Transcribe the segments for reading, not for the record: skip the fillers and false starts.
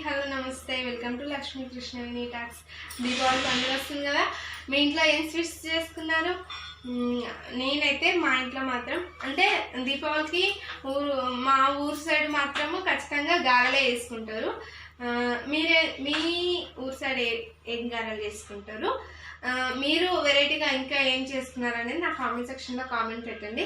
Hello నమస్తే welcome to Lakshmi Krishnaveni talks. Deepavali పండుగ వస్తుంది కదా, మీ ఇంట్లో ఏం స్వీట్స్ చేసుకున్నారు? నేనైతే మా ఇంట్లో మాత్రం అంటే దీపావళికి మా ఊరు సైడ్ మాత్రము ఖచ్చితంగా గారెలే వేసుకుంటారు. మీ ఊరు సైడ్ ఏం గారెలు చేసుకుంటారు? మీరు వెరైటీగా ఇంకా ఏం చేసుకున్నారు అనేది నా కామెంట్ సెక్షన్లో కామెంట్ పెట్టండి.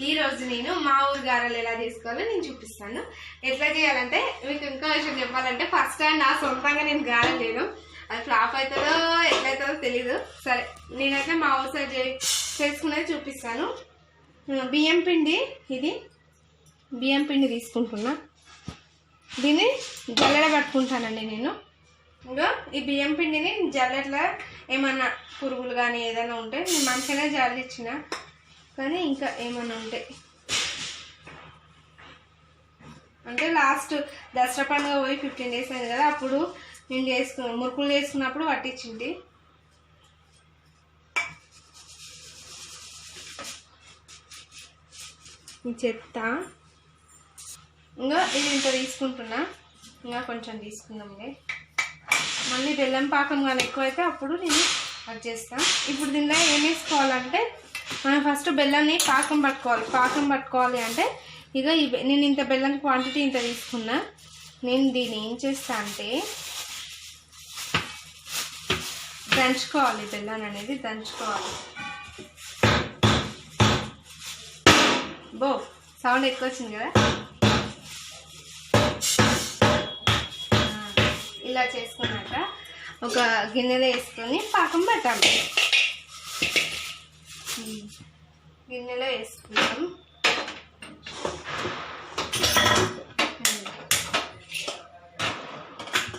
ఈరోజు నేను మా ఊరు గారెలు ఎలా చేసుకోవాలో నేను చూపిస్తాను. ఎట్లా చేయాలంటే మీకు ఇంకా విషయం చెప్పాలంటే ఫస్ట్ టైం నా సొంతంగా నేను గారెలు చేయను, అది ఫ్లాప్ అవుతుందో ఎట్లయితుందో తెలీదు. సరే నేనైతే మా ఊరు సైడ్ చేసుకునేది చూపిస్తాను. బియ్యం పిండి తీసుకుంటున్నా. దీన్ని జల్లెడ పట్టుకుంటానండి నేను. ఇంకా ఈ బియ్యం పిండిని జల్లెట్లో ఏమన్నా పురుగులు కానీ ఏదైనా ఉంటే నేను మంచిగానే జల్లిచ్చిన, కానీ ఇంకా ఏమన్నా ఉంటాయి అంటే లాస్ట్ దసరా పండుగ పోయి 15 days అయింది కదా, అప్పుడు నేను మురుకులు చేసుకున్నప్పుడు పట్టించింది. ఈ చెత్త ఇంకా ఇది ఇంత తీసుకుంటున్నా, ఇంకా కొంచెం తీసుకుందాంలే. మళ్ళీ బెల్లం పాకం కానీ ఎక్కువైతే అప్పుడు నేను అది చేస్తాను. ఇప్పుడు దీనిలో ఏం వేసుకోవాలంటే మనం ఫస్ట్ బెల్లాన్ని పాకం పట్టుకోవాలి అంటే ఇక నేను ఇంత బెల్లం క్వాంటిటీ ఇంత తీసుకున్నా. నేను దీన్ని ఏం చేస్తా అంటే దంచుకోవాలి, బెల్లం అనేది దంచుకోవాలి. సౌండ్ ఎక్కువ వచ్చింది కదా. ఇలా చేసుకున్నాక ఒక గిన్నెలో వేసుకొని పాకం పెట్టాలి. గిన్నెలో వేసుకున్నాం.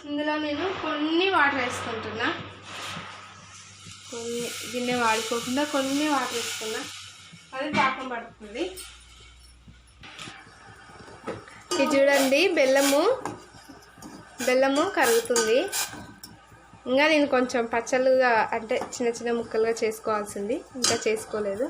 ఇందులో నేను కొన్ని వాటర్ వేసుకుంటున్నా, గిన్నె వాడుకోకుండా కొన్ని వాటర్ వేసుకున్నా, అది పాకం పడుతుంది. ఇది చూడండి, బెల్లము కరుగుతుంది. ఇంకా నేను కొంచెం పచ్చలుగా అంటే చిన్న చిన్న ముక్కలుగా చేసుకోవాల్సింది, ఇంకా చేసుకోలేదు.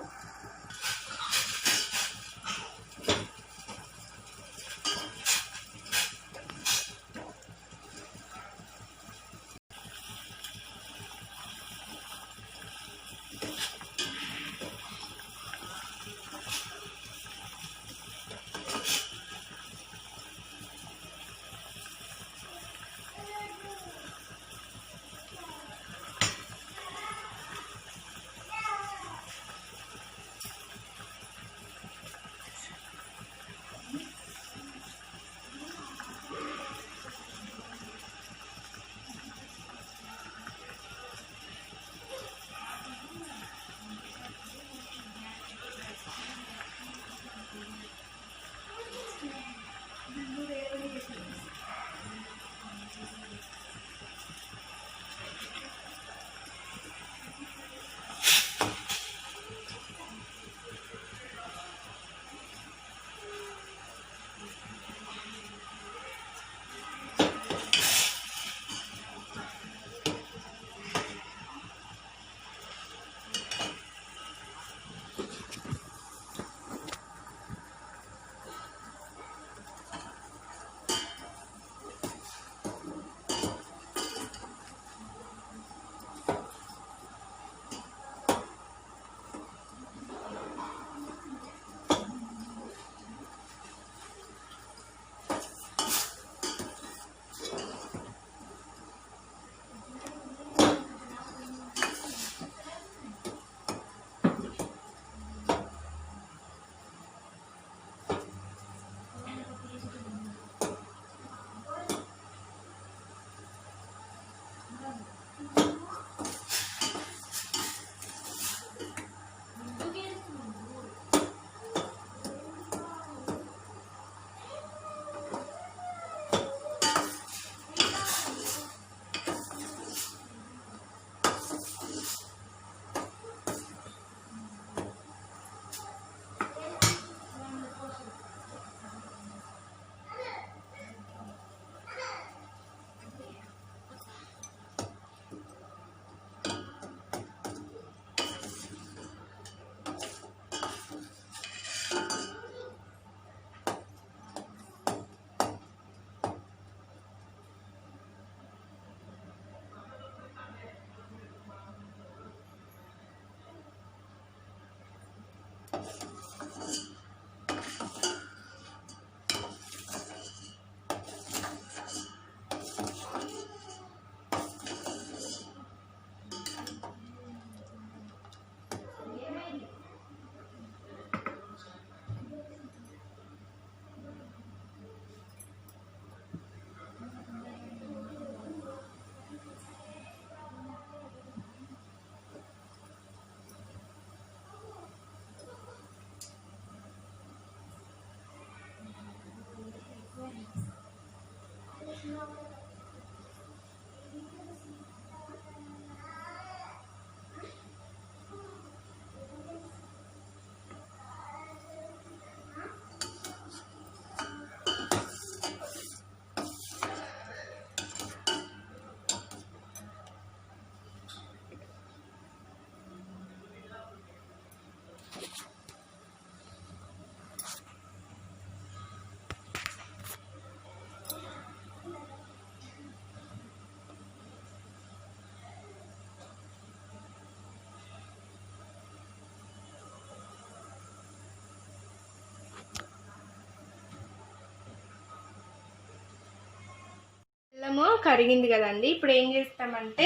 బెల్లము కరిగింది కదండి. ఇప్పుడు ఏం చేస్తామంటే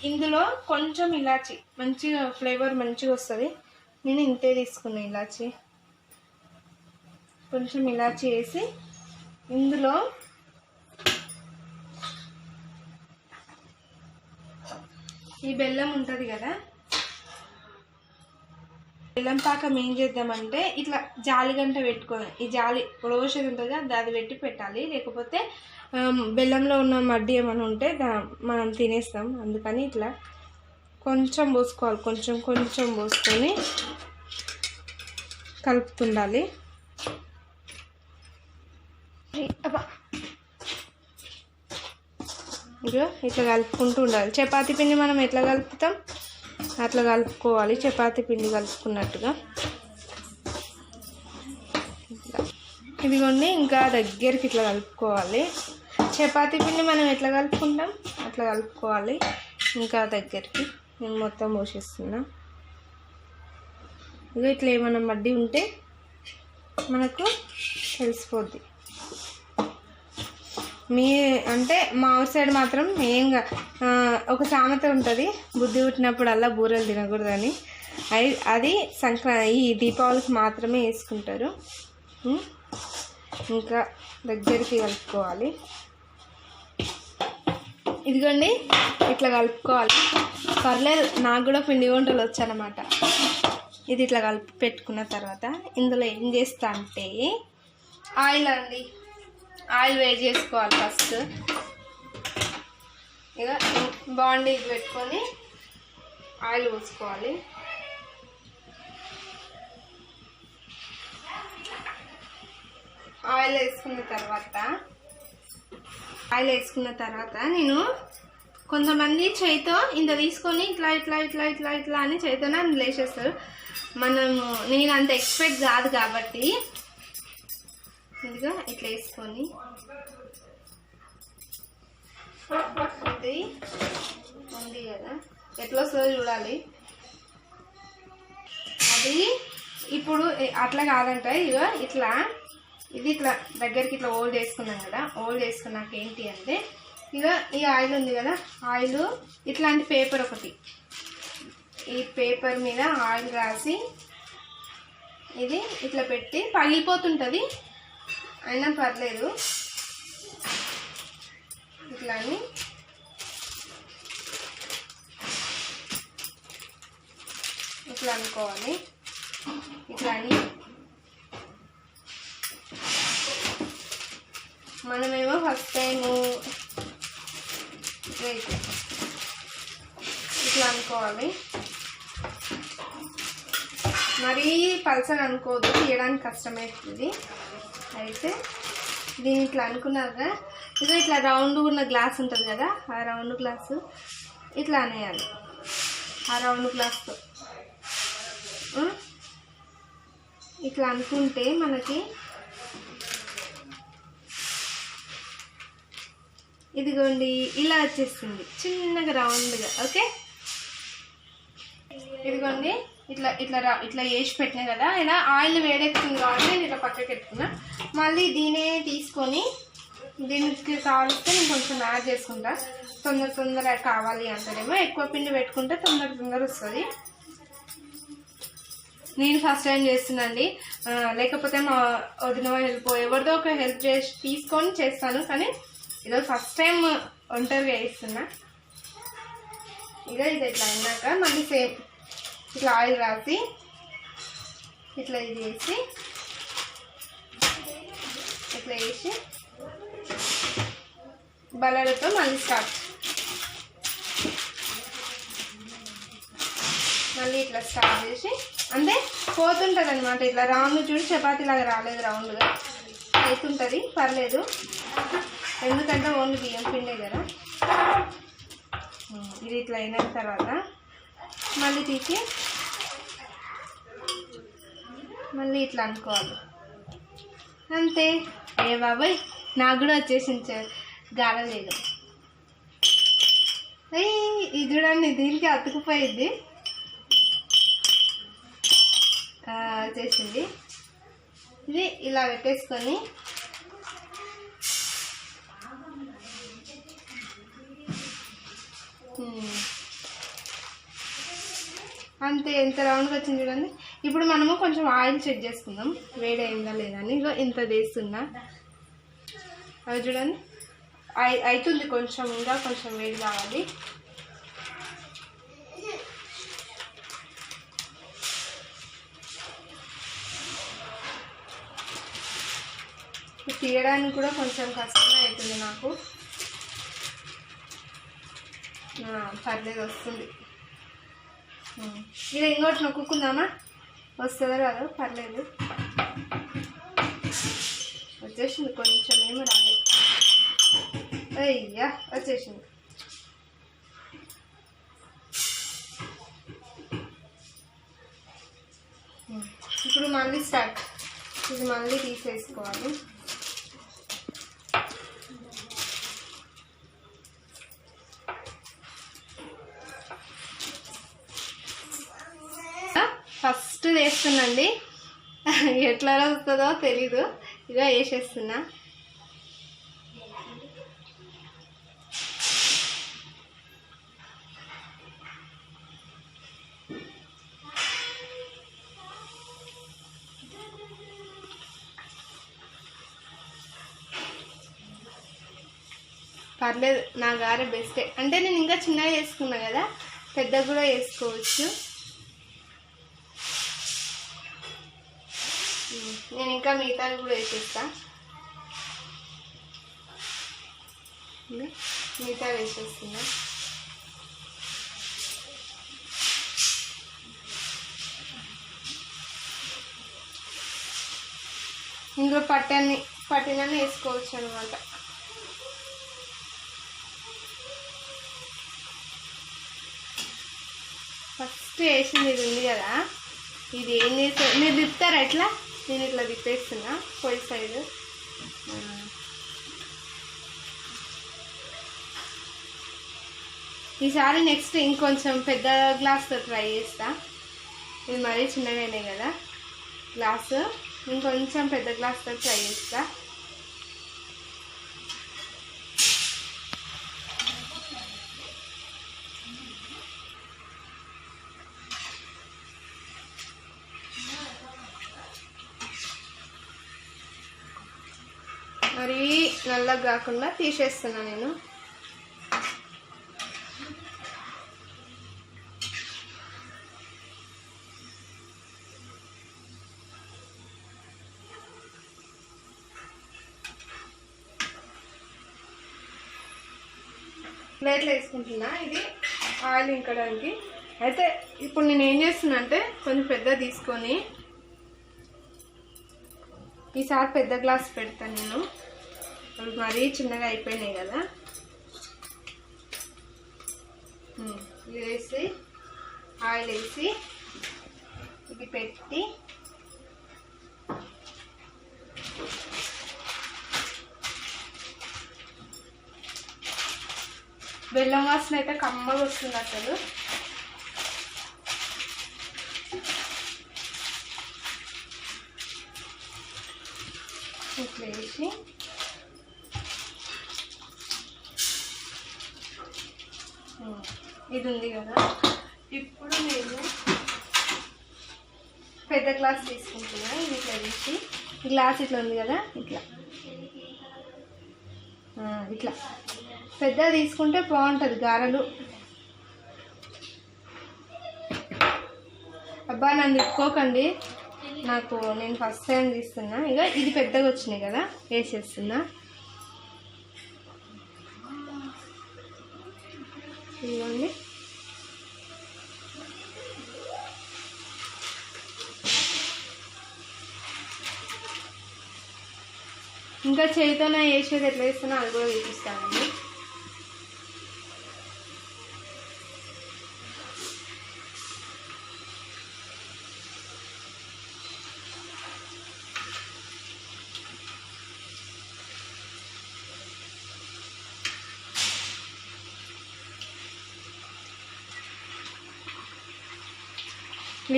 ఇందులో కొంచెం ఇలాచి, మంచిగా ఫ్లేవర్ మంచిగా వస్తుంది. నేను ఇంతే తీసుకున్నా ఇలాచి. కొంచెం ఇలాచి వేసి ఇందులో ఈ బెల్లం ఉంటుంది కదా, బెల్లం పాకం ఏం చేద్దామంటే ఇట్లా జాలి గంట పెట్టుకొని, ఈ జాలి పొడవసేది ఉంటుంది కదా అది పెట్టి పెట్టాలి. లేకపోతే బెల్లంలో ఉన్న మడ్డి ఏమైనా ఉంటే మనం తినేస్తాం. అందుకని ఇట్లా కొంచెం పోసుకోవాలి, కొంచెం కొంచెం పోసుకొని కలుపుతుండాలి. ఇక ఇట్లా కలుపుకుంటూ ఉండాలి. చపాతీ పిండి మనం ఎట్లా కలుపుతాం అట్లా కలుపుకోవాలి, చపాతీ పిండి కలుపుకున్నట్టుగా. ఇదిగోండి, ఇంకా దగ్గరికి ఇట్లా కలుపుకోవాలి. చపాతీ పిండి మనం ఎట్లా కలుపుకుంటాం అట్లా కలుపుకోవాలి. ఇంకా దగ్గరికి నేను మొత్తం పోసేస్తున్నా. ఇక ఇట్లా ఏమైనా మడ్డి ఉంటే మనకు తెలిసిపోద్ది. అంటే మా ఊరి సైడ్ మాత్రం మెయిన్గా ఒక సామెత ఉంటుంది, బుద్ధి పుట్టినప్పుడల్లా బూరెలు తినకూడదని. అది ఈ దీపావళికి మాత్రమే వేసుకుంటారు. ఇంకా దగ్గరికి కలుపుకోవాలి. ఇదిగోండి, ఇట్లా కలుపుకోవాలి. పర్లేదు, నాకు కూడా పిండి వంటలు వచ్చానమాట. ఇది ఇట్లా కలిపి పెట్టుకున్న తర్వాత ఇందులో ఏం చేస్తా అంటే ఆయిల్ అండి, ఆయిల్ వేడి చేసుకోవాలి. ఫస్ట్ ఇక బాండీ పెట్టుకొని ఆయిల్ పోసుకోవాలి. ఆయిల్ వేసుకున్న తర్వాత నేను కొంతమంది చేయితో ఇంత తీసుకొని ఇట్లా ఇట్లా ఇట్లా ఇట్లా ఇట్లా అని చేయితోనే అందులో వేసేస్తారు. నేను అంత ఎక్స్పెక్ట్ కాదు కాబట్టి ఇదిగా ఇట్లా వేసుకొని ఇది ఉంది కదా ఎట్లా వస్తుందో చూడాలి. అది ఇప్పుడు అట్లా కాదంట. ఇక ఇట్లా ఇది ఇట్లా దగ్గరికి ఇట్లా హోల్డ్ చేసుకున్నాం కదా, హోల్డ్ చేసుకున్నాక ఏంటి అంటే ఇక ఈ ఆయిల్ ఉంది కదా, ఆయిల్ ఇట్లాంటి పేపర్ ఒకటి, ఈ పేపర్ మీద ఆయిల్ రాసి ఇది ఇట్లా పెట్టి పగిలిపోతుంటుంది అయినా పర్లేదు ఇట్లా అని ఇట్లా అనుకోవాలి. ఇట్లా అని మనమేమో ఫస్ట్ టైము ఇట్లా అనుకోవాలి. మరీ పల్సని అనుకోవద్దు, తీయడానికి కష్టమవుతుంది. అయితే దీన్ని ఇట్లా అనుకున్నాక ఇక ఇట్లా రౌండ్ ఉన్న గ్లాస్ ఉంటుంది కదా, ఆ రౌండ్ గ్లాసు ఇట్లా అనేయాలి. ఆ రౌండ్ గ్లాస్తో ఇట్లా అనుకుంటే మనకి ఇదిగోండి ఇలా వచ్చేస్తుంది చిన్నగా రౌండ్గా. ఓకే, ఇదిగోండి ఇట్లా ఇట్లా ఇట్లా వేసి పెట్టినా కదా, ఇలా ఆయిల్ వేడెక్కుతుంది కాబట్టి నేను ఇట్లా పక్కకి పెట్టుకున్నా. మళ్ళీ దీనే తీసుకొని దీనికి కావాలిస్తే నేను కొంచెం యాడ్ చేసుకుంటా. తొందర కావాలి అంటారేమో, ఎక్కువ పిండి పెట్టుకుంటే తొందర వస్తుంది. నేను ఫస్ట్ టైం చేస్తున్నాండి, లేకపోతే మా వదిన హెల్ప్ ఎవరిదో ఒక హెల్ప్ చేసి తీసుకొని చేస్తాను. కానీ ఈరోజు ఫస్ట్ టైం ఒంటరిగా వేస్తున్నా. ఇక ఇది ఇట్లా అయినాక మళ్ళీ సేమ్ ఇట్లా ఆయిల్ రాసి ఇట్లా ఇది వేసి ఇట్లా వేసి బలాలతో మళ్ళీ స్టార్ట్. మళ్ళీ ఇట్లా స్టార్ట్ చేసి అంటే పోతుంటుంది అనమాట. ఇట్లా రౌండ్ చూడు, చపాతీ లాగా రాలేదు, రౌండ్గా అవుతుంటుంది, పర్లేదు. ఎందుకంటే ఓన్లీ బియ్యం పిండే కదా. ఇది ఇట్లా అయిన తర్వాత మళ్ళీ తీసి మళ్ళీ ఇట్లా అనుకోవాలి అంతే. ఏ బాబాయ్ నాకు కూడా వచ్చేసింది గాలలేదు. ఇది చూడండి, దీనికి అతుకుపోయింది, వచ్చేసింది. ఇది ఇలా పెట్టేసుకొని అంతే. ఎంత రౌండ్గా వచ్చింది చూడండి. ఇప్పుడు మనము కొంచెం ఆయిల్ చెక్ చేసుకుందాం వేడి అయిందా లేదా అని. ఇగో ఇంత వేస్తున్నా, అవి చూడండి అవుతుంది కొంచెం, ఇంకా కొంచెం వేడి కావాలి. తీయడానికి కూడా కొంచెం కష్టమే అవుతుంది నాకు. పర్లేదు, వస్తుంది. ఇలా ఇంకోటి నొక్కుందామా, వస్తుందో రాదో, పర్లేదు. వచ్చేసింది, కొంచెం ఏమో రాలేదు. అయ్యా వచ్చేసింది. ఇప్పుడు మళ్ళీ స్టార్ట్. ఇది మళ్ళీ తీసేసుకోవాలి. ఫస్ట్ వేస్తున్నాండి, ఎట్లా వస్తుందో తెలీదు. ఇక వేసేస్తున్నా. పర్లేదు, నా గారె బెస్టే. అంటే నేను ఇంకా చిన్నగా వేసుకున్నా కదా, పెద్దగా కూడా వేసుకోవచ్చు. నేను ఇంకా మిగతాది కూడా వేసేస్తా. మిగతా వేసేస్తున్నా. ఇందులో పట్టినన్ని వేసుకోవచ్చు అనమాట. ఫస్ట్ వేసింది ఇది ఉంది కదా, ఇది ఏం చేస్తారు మీరు తిప్పుతారా ఎట్లా? నేను ఇట్లా తిప్పేస్తున్నా పొయ్యి సైడు. ఈసారి నెక్స్ట్ ఇంకొంచెం పెద్ద గ్లాస్తో ట్రై చేస్తా. ఇది మరీ చిన్నగానే కదా గ్లాసు, ఇంకొంచెం పెద్ద గ్లాస్తో ట్రై చేస్తా. మరీ నల్లగా కాకుండా తీసేస్తున్నా నేను. ప్లేట్లో వేసుకుంటున్నా, ఇది ఆయిల్ ఇంకడానికి. అయితే ఇప్పుడు నేను ఏం చేస్తున్నా అంటే కొంచెం పెద్ద తీసుకొని, ఈసారి పెద్ద గ్లాస్ పెడతాను నేను. అవి మరీ చిన్నగా అయిపోయినాయి కదా. ఇది వేసి ఆయిల్ వేసి ఇది పెట్టి బెల్లం వాసన అయితే కమ్మగా వస్తుంది అసలు. ఇట్లా వేసి ఇది ఉంది కదా, ఇప్పుడు నేను పెద్ద గ్లాస్ తీసుకుంటున్నా. ఇది ఇట్లా వేసి గ్లాస్ ఇట్లా ఉంది కదా, ఇట్లా ఇట్లా పెద్ద తీసుకుంటే బాగుంటుంది గారెలు. అబ్బా నన్ను తిప్పుకోకండి, నేను ఫస్ట్ టైం తీస్తున్నా. ఇక ఇది పెద్దగా వచ్చినాయి కదా, వేసేస్తున్నా. ఇదిగోండి. ఇంకా చేతితోనే వేసేది ఎట్లా వేస్తున్నా అది కూడా చూపిస్తానండి.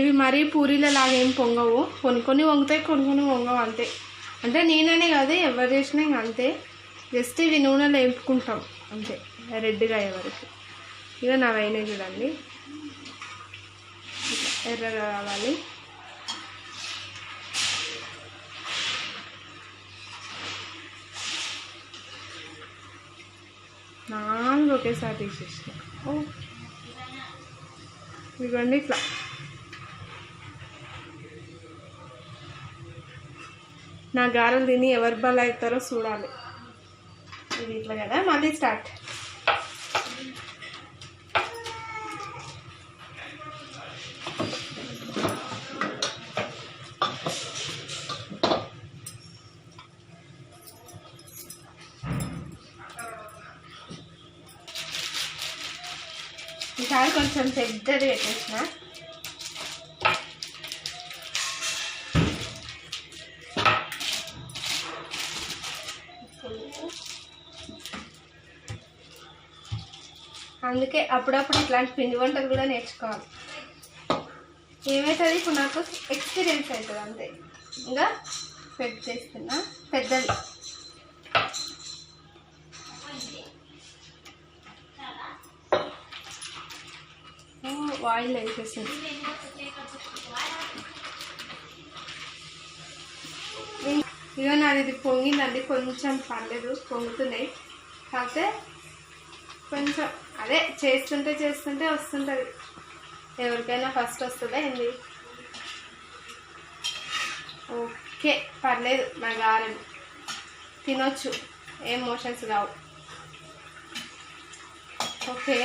ఇవి మరీ పూరీలలాగా ఏం పొంగవు, కొన్ని కొన్ని వంగుతాయి, కొన్ని కొన్ని వంగవు అంతే. అంటే నేననే కాదు ఎవరు చేసినా ఇంక అంతే, జస్ట్ ఇవి నూనెలో వేపుకుంటాం అంతే రెడ్గా అయ్యేవరకు. ఇక నా అయినాయి చూడండి, ఎర్రగా కావాలి. నాలుగు ఒకేసారి తీసేసిన. ఇవ్వండి ఇట్లా. నా గారెలు తిని ఎవరు బల అవుతారో చూడాలి. ఇది ఇట్లా కదా, మళ్ళీ స్టార్ట్. ఈసారి కొంచెం పెద్దది పెట్టేసిన. అందుకే అప్పుడప్పుడు ఇట్లాంటి పిండి వంటలు కూడా నేర్చుకోవాలి. ఏమవుతుంది, ఇప్పుడు నాకు ఎక్స్పీరియన్స్ అవుతుంది అంతే. ఇంకా చేస్తున్నా పెద్దది. ఆయిల్ వేసేసింది. ఇక నాది ఇది పొంగిందండి, కొంచెం పర్లేదు, పొంగుతున్నాయి. కాకపోతే కొంచెం అదే చేస్తుంటే వస్తుంటుంది. ఎవరికైనా ఫస్ట్ వస్తుందా ఏంది? ఓకే పర్లేదు, నా గారెలు తినొచ్చు, ఏం మోషన్స్ కావు. ఓకే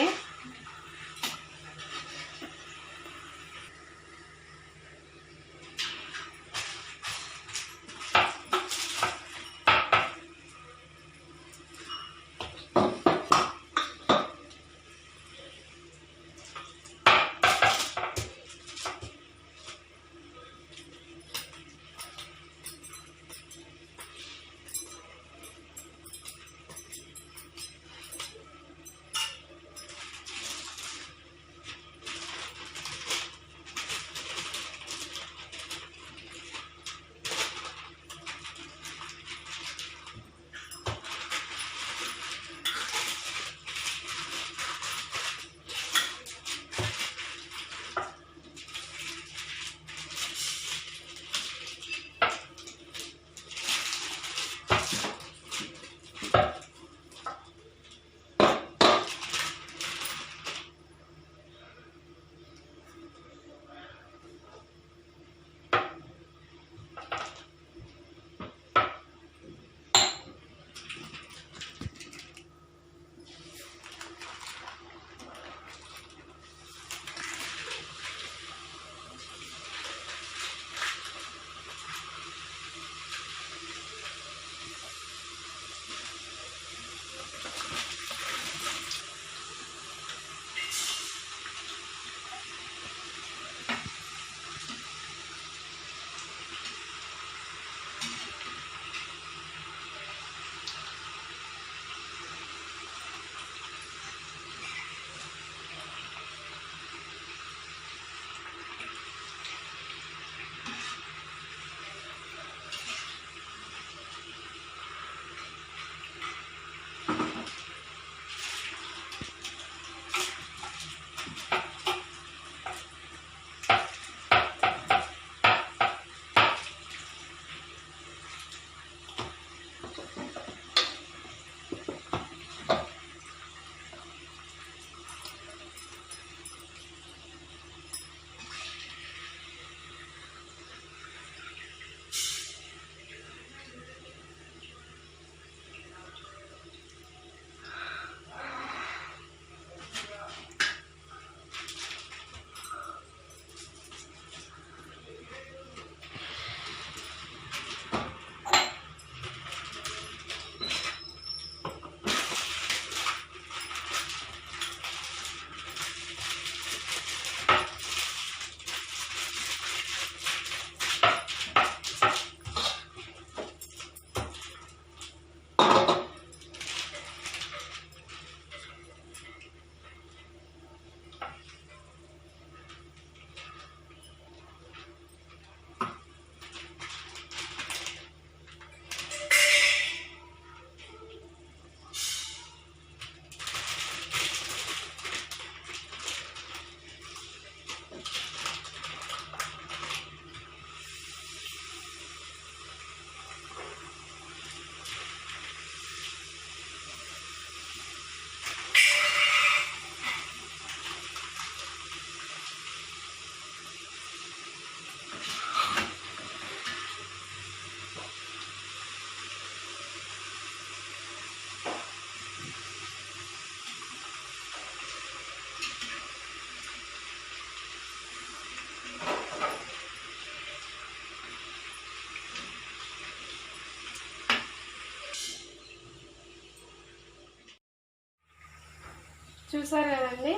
చూసారు కదండి,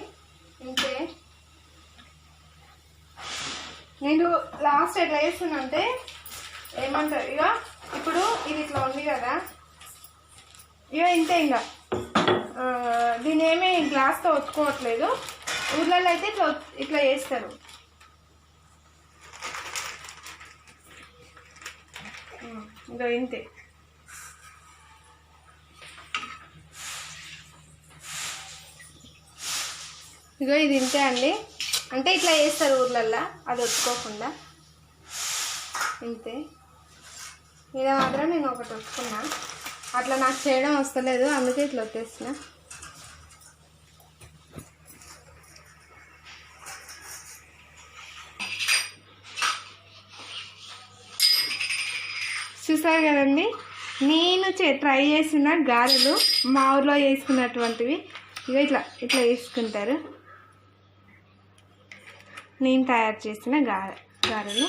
ఇంతే. నేను లాస్ట్ ఎట్లా చేస్తున్నా అంటే ఏమంటారు, ఇక ఇప్పుడు ఇది ఇట్లా ఉంది కదా, ఇక ఇంతే. ఇంకా దీని ఏమీ గ్లాస్తో ఒత్తుకోవట్లేదు. ఊర్లలో అయితే ఇట్లా ఇట్లా చేస్తారు. ఇంకా ఇంతే. ఇగో ఇది ఇంతే అండి. అంటే ఇట్లా చేస్తారు ఊర్లల్లో, అది ఒత్తుకోకుండా. ఇంతే. ఇది మాత్రం నేను ఒకటి ఒత్తుకున్నా, అట్లా నాకు చేయడం వస్తలేదు, అందుకే ఇట్లా వచ్చేసిన. చూసారు కదండి, నేను ట్రై చేసిన గారెలు మా ఊర్లో చేసుకున్నటువంటివి. ఇక ఇట్లా ఇట్లా వేసుకుంటారు. నేను తయారు చేసిన గారెలు.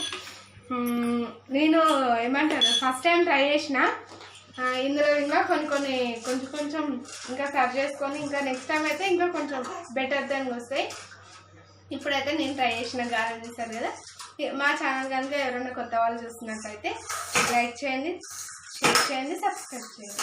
నేను ఏమంటారు, ఫస్ట్ టైం ట్రై చేసిన. ఇందులో ఇంకా కొంచెం ఇంకా సర్వ్ చేసుకొని, ఇంకా నెక్స్ట్ టైం అయితే ఇంకా కొంచెం బెటర్ దానికి వస్తాయి. ఇప్పుడైతే నేను ట్రై చేసిన గారెలు చూసారు కదా. మా ఛానల్ కనుక ఎవరైనా కొత్త వాళ్ళు చూస్తున్నట్టయితే లైక్ చేయండి, షేర్ చేయండి, సబ్స్క్రైబ్ చేయండి.